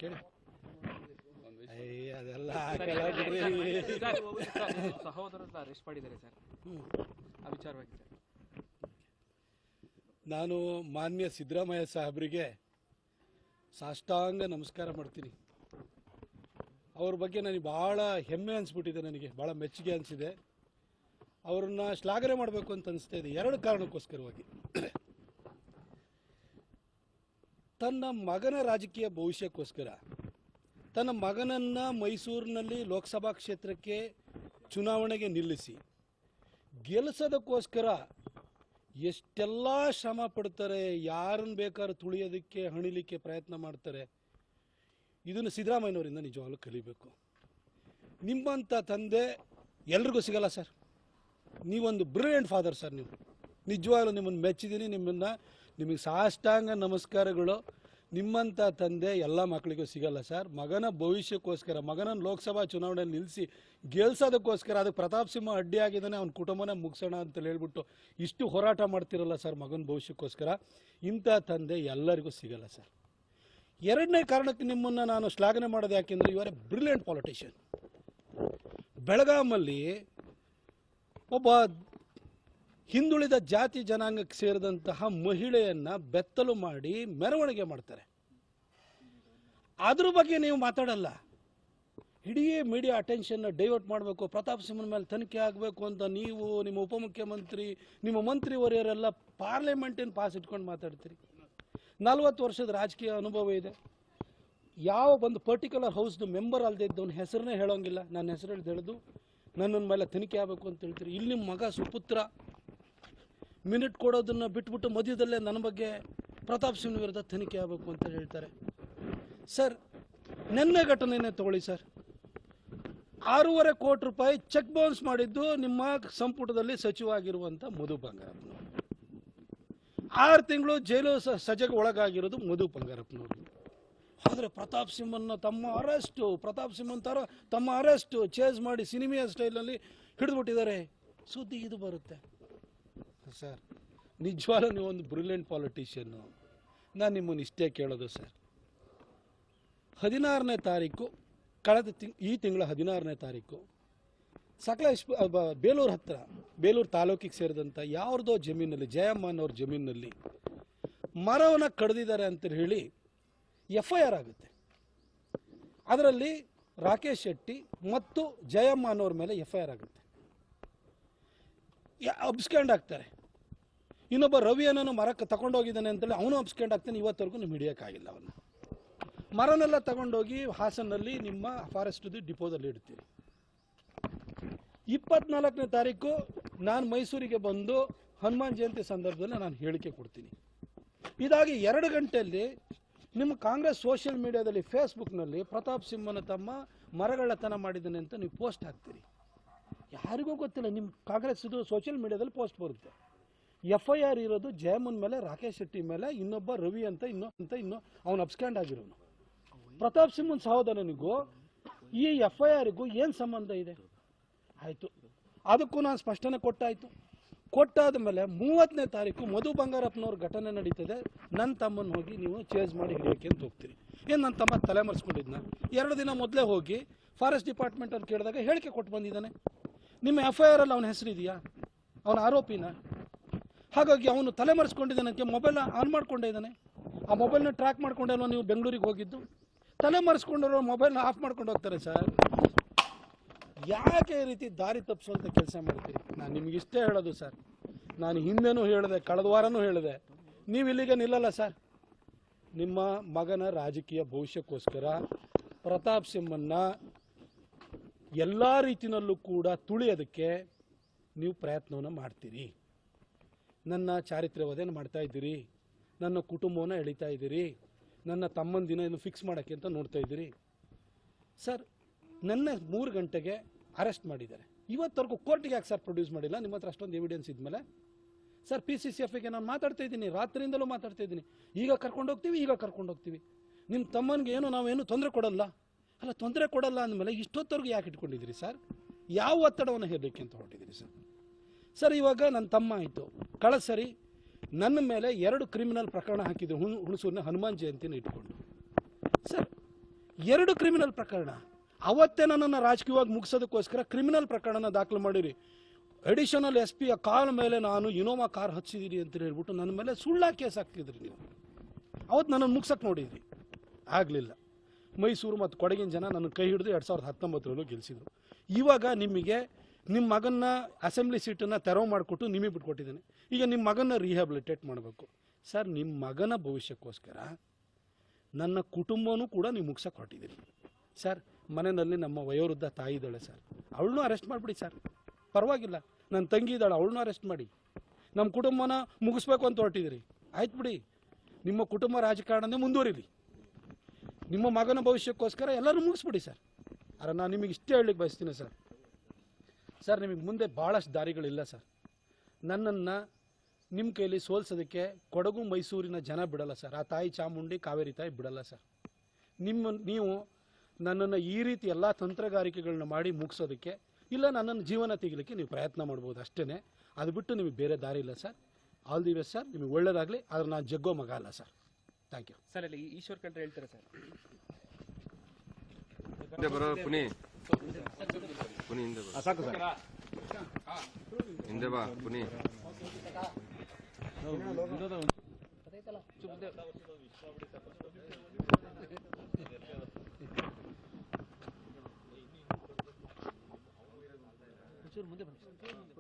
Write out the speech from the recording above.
ಕೇಳಿ. ಅದೆಲ್ಲ ಸಹೋದರರನ್ನ ಅರೆಸ್ಟ್ ಮಾಡಿದ್ದಾರೆ ಸರ್, ಆ ವಿಚಾರವಾಗಿ ಸರ್. ನಾನು ಮಾನ್ಯ ಸಿದ್ದರಾಮಯ್ಯ ಸಾಹೇಬರಿಗೆ ಸಾಷ್ಟಾಂಗ ನಮಸ್ಕಾರ ಮಾಡ್ತೀನಿ. ಅವ್ರ ಬಗ್ಗೆ ನನಗೆ ಭಾಳ ಹೆಮ್ಮೆ ಅನಿಸ್ಬಿಟ್ಟಿದೆ, ನನಗೆ ಭಾಳ ಮೆಚ್ಚುಗೆ ಅನಿಸಿದೆ. ಅವ್ರನ್ನ ಶ್ಲಾಘನೆ ಮಾಡಬೇಕು ಅಂತ ಅನಿಸ್ತಾ ಇದೆ ಎರಡು ಕಾರಣಕ್ಕೋಸ್ಕರವಾಗಿ. ತನ್ನ ಮಗನ ರಾಜಕೀಯ ಭವಿಷ್ಯಕ್ಕೋಸ್ಕರ ತನ್ನ ಮಗನನ್ನು ಮೈಸೂರಿನಲ್ಲಿ ಲೋಕಸಭಾ ಕ್ಷೇತ್ರಕ್ಕೆ ಚುನಾವಣೆಗೆ ನಿಲ್ಲಿಸಿ ಗೆಲ್ಲಿಸೋದಕ್ಕೋಸ್ಕರ ಎಷ್ಟೆಲ್ಲ ಶ್ರಮ ಪಡ್ತಾರೆ, ಯಾರನ್ನು ಬೇಕಾದ್ರೂ ತುಳಿಯೋದಕ್ಕೆ ಹಣಿಲಿಕ್ಕೆ ಪ್ರಯತ್ನ ಮಾಡ್ತಾರೆ. ಇದನ್ನು ಸಿದ್ದರಾಮಯ್ಯನವರಿಂದ ನಿಜವಾಗ್ಲೂ ಕಲಿಬೇಕು. ನಿಮ್ಮಂಥ ತಂದೆ ಎಲ್ರಿಗೂ ಸಿಗಲ್ಲ ಸರ್. ನೀವೊಂದು ಬ್ರಿಲಿಯಂಟ್ ಫಾದರ್ ಸರ್. ನೀವು ನಿಜವಾಗ್ಲೂ ನಿಮ್ಮನ್ನು ಮೆಚ್ಚಿದ್ದೀನಿ. ನಿಮಗೆ ಸಾಷ್ಟಾಂಗ ನಮಸ್ಕಾರಗಳು. ನಿಮ್ಮಂಥ ತಂದೆ ಎಲ್ಲ ಮಕ್ಕಳಿಗೂ ಸಿಗಲ್ಲ ಸರ್. ಮಗನ ಭವಿಷ್ಯಕ್ಕೋಸ್ಕರ, ಮಗನನ್ನು ಲೋಕಸಭಾ ಚುನಾವಣೆಯಲ್ಲಿ ನಿಲ್ಲಿಸಿ ಗೆಲ್ಸೋದಕ್ಕೋಸ್ಕರ, ಅದಕ್ಕೆ ಪ್ರತಾಪ್ ಸಿಂಹ ಅಡ್ಡಿಯಾಗಿದ್ದಾನೆ, ಅವ್ನ ಕುಟುಂಬನ ಮುಗಿಸೋಣ ಅಂತ ಹೇಳ್ಬಿಟ್ಟು ಇಷ್ಟು ಹೋರಾಟ ಮಾಡ್ತಿರಲ್ಲ ಸರ್ ಮಗನ ಭವಿಷ್ಯಕ್ಕೋಸ್ಕರ. ಇಂಥ ತಂದೆ ಎಲ್ಲರಿಗೂ ಸಿಗಲ್ಲ ಸರ್. ಎರಡನೇ ಕಾರಣಕ್ಕೆ ನಿಮ್ಮನ್ನು ನಾನು ಶ್ಲಾಘನೆ ಮಾಡೋದು ಯಾಕೆಂದರೆ you are a brilliant politician. ಬೆಳಗಾಮಲ್ಲಿ ಒಬ್ಬ ಹಿಂದುಳಿದ ಜಾತಿ ಜನಾಂಗಕ್ಕೆ ಸೇರಿದಂತಹ ಮಹಿಳೆಯನ್ನು ಬೆತ್ತಲು ಮಾಡಿ ಮೆರವಣಿಗೆ ಮಾಡ್ತಾರೆ. ಅದ್ರ ಬಗ್ಗೆ ನೀವು ಮಾತಾಡಲ್ಲ. ಇಡೀ ಮೀಡಿಯಾ ಅಟೆನ್ಷನ್ನ ಡೈವರ್ಟ್ ಮಾಡಬೇಕು, ಪ್ರತಾಪ್ ಸಿಂಹನ ಮೇಲೆ ತನಿಖೆ ಆಗಬೇಕು ಅಂತ ನೀವು, ನಿಮ್ಮ ಉಪಮುಖ್ಯಮಂತ್ರಿ, ನಿಮ್ಮ ಮಂತ್ರಿವರಿಯರೆಲ್ಲ ಪಾರ್ಲಿಮೆಂಟಿನ ಪಾಸ್ ಇಟ್ಕೊಂಡು ಮಾತಾಡ್ತೀರಿ. 40 ವರ್ಷದ ರಾಜಕೀಯ ಅನುಭವ ಇದೆ. ಯಾವ ಒಂದು ಪರ್ಟಿಕ್ಯುಲರ್ ಹೌಸ್ದು ಮೆಂಬರ್ ಅಲ್ಲದೆ ಇದ್ದವನ ಹೆಸರನ್ನೇ ಹೇಳೋಂಗಿಲ್ಲ. ನನ್ನ ಹೆಸರು ಹೇಳಿದು ನನ್ನ ಮೇಲೆ ತನಿಖೆ ಆಗಬೇಕು ಅಂತ ಹೇಳ್ತೀರಿ. ಇಲ್ಲಿ ನಿಮ್ಮ ಮಗ ಸುಪುತ್ರ ಮಿನಿಟ್ ಕೊಡೋದನ್ನು ಬಿಟ್ಬಿಟ್ಟು ಮಧ್ಯದಲ್ಲೇ ನನ್ನ ಬಗ್ಗೆ ಪ್ರತಾಪ್ ಸಿಂಹ ವಿರುದ್ಧ ತನಿಖೆ ಆಗಬೇಕು ಅಂತ ಹೇಳ್ತಾರೆ. ಸರ್, ನಿನ್ನೆ ಘಟನೆನೇ ತಗೊಳ್ಳಿ ಸರ್. 6.5 ಕೋಟಿ ರೂಪಾಯಿ ಚೆಕ್ ಬೌನ್ಸ್ ಮಾಡಿದ್ದು ನಿಮ್ಮ ಸಂಪುಟದಲ್ಲಿ ಸಚಿವ ಆಗಿರುವಂಥ ಮಧು ಬಂಗಾರಪ್ಪನವರು. 6 ತಿಂಗಳು ಜೈಲು ಸಜೆಗೆ ಒಳಗಾಗಿರೋದು ಮಧು ಬಂಗಾರಪ್ಪನವರು. ಆದರೆ ಪ್ರತಾಪ್ ಸಿಂಹನ ಪ್ರತಾಪ್ ಸಿಂಹನ್ ಥರ ತಮ್ಮ ಅರೆಸ್ಟು ಚೇಸ್ ಮಾಡಿ ಸಿನಿಮಾ ಸ್ಟೈಲಲ್ಲಿ ಹಿಡಿದ್ಬಿಟ್ಟಿದ್ದಾರೆ. ಸುದ್ದಿ ಇದು ಬರುತ್ತೆ ಸರ್. ನಿಜವಾಗ್ಲೂ ನೀವು ಒಂದು ಬ್ರಿಲಿಯಂಟ್ ಪಾಲಿಟಿಷಿಯನ್ನು. ನಾನು ನಿಮ್ಮನ್ನು ಇಷ್ಟೇ ಕೇಳೋದು ಸರ್. 16ನೇ ತಾರೀಕು ಈ ತಿಂಗಳ 16ನೇ ತಾರೀಕು ಬೇಲೂರು ಹತ್ರ, ಬೇಲೂರು ತಾಲೂಕಿಗೆ ಸೇರಿದಂಥ ಯಾವ್ದೋ ಜಮೀನಲ್ಲಿ, ಜಯಮ್ಮ ಅನ್ನೋರ ಜಮೀನಿನಲ್ಲಿ ಮರವನ್ನು ಕಡ್ದಿದ್ದಾರೆ ಅಂತ ಹೇಳಿ FIR ಆಗುತ್ತೆ. ಅದರಲ್ಲಿ ರಾಕೇಶ್ ಶೆಟ್ಟಿ ಮತ್ತು ಜಯಮ್ಮ ಅನ್ನೋರ ಮೇಲೆ FIR ಆಗುತ್ತೆ. ಅಬ್ಸ್ಕ್ಯಾಂಡ್ ಆಗ್ತಾರೆ. ಇನ್ನೊಬ್ಬ ರವಿ ಅನ್ನೋನು ಮರಕ್ಕೆ ತಗೊಂಡೋಗಿದ್ದಾನೆ ಅಂತೇಳಿ ಅವನು ಅಬ್ಸ್ಕ್ಯಾಂಡ್ ಆಗ್ತಾನೆ. ಇವತ್ತವರೆಗೂ ನಿಮ್ಗೆ ಹಿಡಿಯೋಕ್ಕಾಗಿಲ್ಲ ಅವನು. ಮರನೆಲ್ಲ ತಗೊಂಡೋಗಿ ಹಾಸನಲ್ಲಿ ನಿಮ್ಮ ಫಾರೆಸ್ಟ್ ಡಿಪೋದಲ್ಲಿ ಇಡ್ತೀರಿ. 24ನೇ ತಾರೀಕು ನಾನು ಮೈಸೂರಿಗೆ ಬಂದು ಹನುಮಾನ್ ಜಯಂತಿ ಸಂದರ್ಭದಲ್ಲಿ ನಾನು ಹೇಳಿಕೆ ಕೊಡ್ತೀನಿ. ಇದಾಗಿ 2 ಗಂಟೆಯಲ್ಲಿ ನಿಮ್ಮ ಕಾಂಗ್ರೆಸ್ ಸೋಷಿಯಲ್ ಮೀಡಿಯಾದಲ್ಲಿ, ಫೇಸ್ಬುಕ್ನಲ್ಲಿ ಪ್ರತಾಪ್ ಸಿಂಹನ ತಮ್ಮ ಮರಗಳತನ ಮಾಡಿದ್ದಾನೆ ಅಂತ ನೀವು ಪೋಸ್ಟ್ ಹಾಕ್ತೀರಿ. ಯಾರಿಗೂ ಗೊತ್ತಿಲ್ಲ. ನಿಮ್ಮ ಕಾಂಗ್ರೆಸ್ ಇದು ಸೋಷಿಯಲ್ ಮೀಡಿಯಾದಲ್ಲಿ ಪೋಸ್ಟ್ ಬರುತ್ತೆ. FIR ಇರೋದು ಜಯಮನ್ ಮೇಲೆ, ರಾಕೇಶ್ ಶೆಟ್ಟಿ ಮೇಲೆ, ಇನ್ನೊಬ್ಬ ರವಿ ಅಂತ ಇನ್ನೂ ಅವನು ಅಬ್ಸ್ಕ್ಯಾಂಡ್ ಆಗಿರೋನು. ಪ್ರತಾಪ್ ಸಿಂಹನ್ ಸಹೋದರನಿಗೂ ಈ FIRಗೂ ಏನು ಸಂಬಂಧ ಇದೆ? ಆಯಿತು, ಅದಕ್ಕೂ ನಾನು ಸ್ಪಷ್ಟನೆ ಕೊಟ್ಟಾದ ಮೇಲೆ 30ನೇ ತಾರೀಕು ಮಧು ಬಂಗಾರಪ್ಪನವ್ರ ಘಟನೆ ನಡೀತದೆ. ನನ್ನ ತಮ್ಮನ್ನು ಹೋಗಿ ನೀವು ಚೇಸ್ ಮಾಡಿ ಹಿಡಿಯೋಕೆ ಅಂತ ಹೋಗ್ತೀರಿ. ಏನು ನನ್ನ ತಮ್ಮ ತಲೆ ಮರೆಸ್ಕೊಂಡಿದ್ನ? 2 ದಿನ ಮೊದಲೇ ಹೋಗಿ ಫಾರೆಸ್ಟ್ ಡಿಪಾರ್ಟ್ಮೆಂಟ್ ಅವ್ರು ಕೇಳಿದಾಗ ಹೇಳಿಕೆ ಕೊಟ್ಟು ಬಂದಿದ್ದಾನೆ. ನಿಮ್ಮ FIR ಅಲ್ಲಿ ಅವನ ಹೆಸರಿದೆಯಾ? ಅವನ ಆರೋಪಿನ? ಹಾಗಾಗಿ ಅವನು ತಲೆ ಮರೆಸ್ಕೊಂಡಿದ್ದಾನಕ್ಕೆ ಮೊಬೈಲ್ ಆನ್ ಮಾಡ್ಕೊಂಡೇ ಇದ್ದಾನೆ. ಆ ಮೊಬೈಲ್ನ ಟ್ರ್ಯಾಕ್ ಮಾಡ್ಕೊಂಡಲ್ವ ನೀವು ಬೆಂಗಳೂರಿಗೆ ಹೋಗಿದ್ದು? ತಲೆ ಮರೆಸ್ಕೊಂಡಿರೋ ಮೊಬೈಲ್ನ ಆಫ್ ಮಾಡ್ಕೊಂಡು ಹೋಗ್ತಾರೆ ಸರ್. ಯಾಕೆ ಈ ರೀತಿ ದಾರಿ ತಪ್ಪಿಸುವಂಥ ಕೆಲಸ ಮಾಡ್ತೀರಿ? ನಾನು ನಿಮಗಿಷ್ಟೇ ಹೇಳೋದು ಸರ್. ನಾನು ಹಿಂದೆನೂ ಹೇಳಿದೆ, ಕಳೆದ ವಾರನೂ ಹೇಳಿದೆ, ನೀವು ಇಲ್ಲಿಗೆ ನಿಲ್ಲಲ್ಲ ಸರ್. ನಿಮ್ಮ ಮಗನ ರಾಜಕೀಯ ಭವಿಷ್ಯಕ್ಕೋಸ್ಕರ ಪ್ರತಾಪ್ ಸಿಂಹನ್ನ ಎಲ್ಲ ರೀತಿಯಲ್ಲೂ ಕೂಡ ತುಳಿಯೋದಕ್ಕೆ ನೀವು ಪ್ರಯತ್ನವನ್ನು ಮಾಡ್ತೀರಿ. ನನ್ನ ಚಾರಿತ್ರ್ಯವಧೆಯನ್ನು ಮಾಡ್ತಾ ಇದ್ದೀರಿ, ನನ್ನ ಕುಟುಂಬವನ್ನು ಎಳಿತಾ ಇದ್ದೀರಿ, ನನ್ನ ತಮ್ಮನ ದಿನ ಇನ್ನು ಫಿಕ್ಸ್ ಮಾಡೋಕ್ಕೆ ಅಂತ ನೋಡ್ತಾ ಇದ್ದೀರಿ ಸರ್. ನನ್ನ 3 ಗಂಟೆಗೆ ಅರೆಸ್ಟ್ ಮಾಡಿದ್ದಾರೆ. ಇವತ್ತವರೆಗೂ ಕೋರ್ಟಿಗೆ ಯಾಕೆ ಸರ್ ಪ್ರೊಡ್ಯೂಸ್ ಮಾಡಿಲ್ಲ? ನಿಮ್ಮ ಹತ್ರ ಅಷ್ಟೊಂದು ಎವಿಡೆನ್ಸ್ ಇದ್ಮೇಲೆ ಸರ್. PCCFಗೆ ನಾನು ಮಾತಾಡ್ತಾ ಇದ್ದೀನಿ, ರಾತ್ರಿಯಿಂದಲೂ ಮಾತಾಡ್ತಾ ಇದ್ದೀನಿ. ಈಗ ಕರ್ಕೊಂಡು ಹೋಗ್ತೀವಿ. ನಿಮ್ಮ ತಮ್ಮನಿಗೆ ನಾವೇನು ತೊಂದರೆ ಕೊಡಲ್ಲ. ಅಲ್ಲ, ತೊಂದರೆ ಕೊಡಲ್ಲ ಅಂದಮೇಲೆ ಇಷ್ಟೊತ್ತವರೆಗೂ ಯಾಕೆ ಇಟ್ಕೊಂಡಿದ್ದೀರಿ ಸರ್? ಯಾವ ಒತ್ತಡವನ್ನು ಹೇಳಲಿಕ್ಕೆ ಅಂತ ಹೊರಟಿದ್ದೀರಿ ಸರ್? ಸರ್, ಇವಾಗ ನನ್ನ ತಮ್ಮ ಆಯಿತು, ಕಳೆದ ಸರಿ ನನ್ನ ಮೇಲೆ 2 ಕ್ರಿಮಿನಲ್ ಪ್ರಕರಣ ಹಾಕಿದ್ರು ಹುಣಸೂರಿನ ಹನುಮಾನ್ ಜಯಂತಿನ ಇಟ್ಕೊಂಡು. ಸರ್, 2 ಕ್ರಿಮಿನಲ್ ಪ್ರಕರಣ. ಅವತ್ತೇ ನನ್ನನ್ನು ರಾಜಕೀಯವಾಗಿ ಮುಗಿಸೋದಕ್ಕೋಸ್ಕರ ಕ್ರಿಮಿನಲ್ ಪ್ರಕರಣನ ದಾಖಲು ಮಾಡಿರಿ. ಅಡಿಷನಲ್ SP ಕಾಲ ಮೇಲೆ ನಾನು ಇನೋವಾ ಕಾರ್ ಹಚ್ಚಿದ್ದೀರಿ ಅಂತ ಹೇಳ್ಬಿಟ್ಟು ನನ್ನ ಮೇಲೆ ಸುಳ್ಳ ಕೇಸ್ ಹಾಕ್ತಿದ್ರಿ ನೀವು. ಅವತ್ತು ನನ್ನನ್ನು ಮುಗ್ಸಕ್ಕೆ ನೋಡಿದ್ರಿ, ಆಗಲಿಲ್ಲ. ಮೈಸೂರು ಮತ್ತು ಕೊಡಗಿನ ಜನ ನನ್ನ ಕೈ ಹಿಡಿದು 2019ರಲ್ಲೂ ಗೆಲ್ಲಿಸಿದ್ರು. ಇವಾಗ ನಿಮಗೆ ನಿಮ್ಮ ಮಗನ್ನ ಅಸೆಂಬ್ಲಿ ಸೀಟನ್ನು ತೆರವು ಮಾಡಿಕೊಟ್ಟು ನಿಮಗೆ ಬಿಟ್ಕೊಟ್ಟಿದ್ದೇನೆ. ಈಗ ನಿಮ್ಮ ಮಗನ್ನ ರಿಹ್ಯಾಬಿಲಿಟೇಟ್ ಮಾಡಬೇಕು ಸರ್. ನಿಮ್ಮ ಮಗನ ಭವಿಷ್ಯಕ್ಕೋಸ್ಕರ ನನ್ನ ಕುಟುಂಬನೂ ಕೂಡ ನೀವು ಮುಗ್ಸಕ್ಕೆ ಹೊರಟಿದ್ದೀರಿ ಸರ್. ಮನೆಯಲ್ಲಿ ನಮ್ಮ ವಯೋವೃದ್ಧ ತಾಯಿ ಇದ್ದಾಳೆ ಸರ್, ಅವಳನ್ನೂ ಅರೆಸ್ಟ್ ಮಾಡಿಬಿಡಿ ಸರ್, ಪರವಾಗಿಲ್ಲ. ನನ್ನ ತಂಗಿ ಇದ್ದಾಳೆ, ಅವಳನ್ನೂ ಅರೆಸ್ಟ್ ಮಾಡಿ. ನಮ್ಮ ಕುಟುಂಬನ ಮುಗಿಸ್ಬೇಕು ಅಂತ ಹೊರಟಿದ್ದೀರಿ, ಆಯ್ತು ಬಿಡಿ. ನಿಮ್ಮ ಕುಟುಂಬ ರಾಜಕಾರಣನೇ ಮುಂದುವರಿಲಿ. ನಿಮ್ಮ ಮಗನ ಭವಿಷ್ಯಕ್ಕೋಸ್ಕರ ಎಲ್ಲರೂ ಮುಗಿಸ್ಬಿಡಿ ಸರ್. ಆದರೆ ನಾನು ನಿಮಗೆ ಇಷ್ಟೇ ಹೇಳಲಿಕ್ಕೆ ಬಯಸ್ತೀನಿ ಸರ್. ಸರ್, ನಿಮಗೆ ಮುಂದೆ ಭಾಳಷ್ಟು ದಾರಿಗಳಿಲ್ಲ ಸರ್. ನನ್ನನ್ನು ನಿಮ್ಮ ಕೈಲಿ ಸೋಲ್ಸೋದಕ್ಕೆ ಕೊಡಗು ಮೈಸೂರಿನ ಜನ ಬಿಡಲ್ಲ ಸರ್. ಆ ತಾಯಿ ಚಾಮುಂಡಿ ಕಾವೇರಿ ತಾಯಿ ಬಿಡಲ್ಲ ಸರ್. ನೀವು ನನ್ನನ್ನು ಈ ರೀತಿ ಎಲ್ಲ ತಂತ್ರಗಾರಿಕೆಗಳನ್ನ ಮಾಡಿ ಮುಗಿಸೋದಕ್ಕೆ, ಇಲ್ಲ ನನ್ನನ್ನು ಜೀವನ ತೆಗಿಲಿಕ್ಕೆ ನೀವು ಪ್ರಯತ್ನ ಮಾಡ್ಬೋದು ಅಷ್ಟೇ. ಅದು ಬಿಟ್ಟು ನಿಮಗೆ ಬೇರೆ ದಾರಿ ಇಲ್ಲ sir. All the best sir, ನಿಮಗೆ ಒಳ್ಳೇದಾಗಲಿ. ಆದರೆ ನಾನು ಜಗ್ಗೋ ಮಗ ಅಲ್ಲ ಸರ್. Thank you sir. ಅಲ್ಲಿ ಈಶ್ವರ್ ಖಂಡ್ರೆ ಹೇಳ್ತಾರೆ ಸರ್. ಬರೋ ಪುನಿ ಹಿಂದೆ ಬಾ, ಸಾಕು ಸರ್. ಹಿಂದೆ ಬಾ ಪುನಿ. ಮುಂದೆ ಬನ್ನಿ.